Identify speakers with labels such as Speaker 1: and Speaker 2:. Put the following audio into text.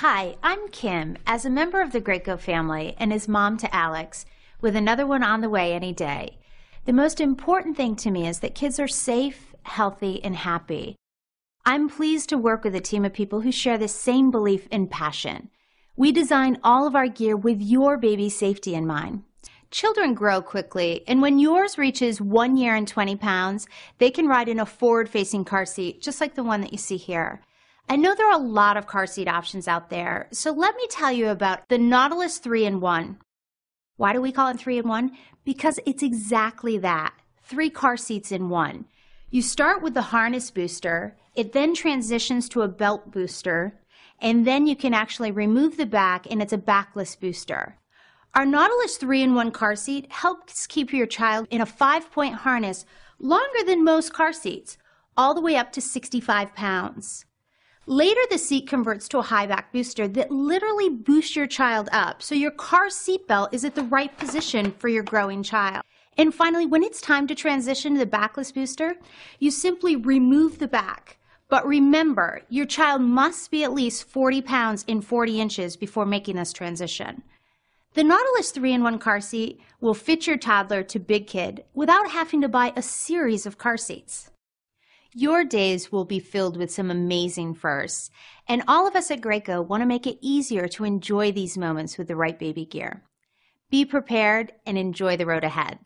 Speaker 1: Hi, I'm Kim, as a member of the Graco family and as mom to Alex, with another one on the way any day. The most important thing to me is that kids are safe, healthy, and happy. I'm pleased to work with a team of people who share the same belief and passion. We design all of our gear with your baby's safety in mind. Children grow quickly, and when yours reaches 1 year and 20 pounds, they can ride in a forward-facing car seat, just like the one that you see here. I know there are a lot of car seat options out there, so let me tell you about the Nautilus 3-in-1. Why do we call it 3-in-1? Because it's exactly that, 3 car seats in one. You start with the harness booster, it then transitions to a belt booster, and then you can actually remove the back and it's a backless booster. Our Nautilus 3-in-1 car seat helps keep your child in a 5-point harness longer than most car seats, all the way up to 65 pounds. Later, the seat converts to a high back booster that literally boosts your child up, so your car seat belt is at the right position for your growing child. And finally, when it's time to transition to the backless booster, you simply remove the back. But remember, your child must be at least 40 pounds and 40 inches before making this transition. The Nautilus 3-in-1 car seat will fit your toddler to big kid without having to buy a series of car seats. Your days will be filled with some amazing firsts, and all of us at Graco want to make it easier to enjoy these moments with the right baby gear. Be prepared and enjoy the road ahead.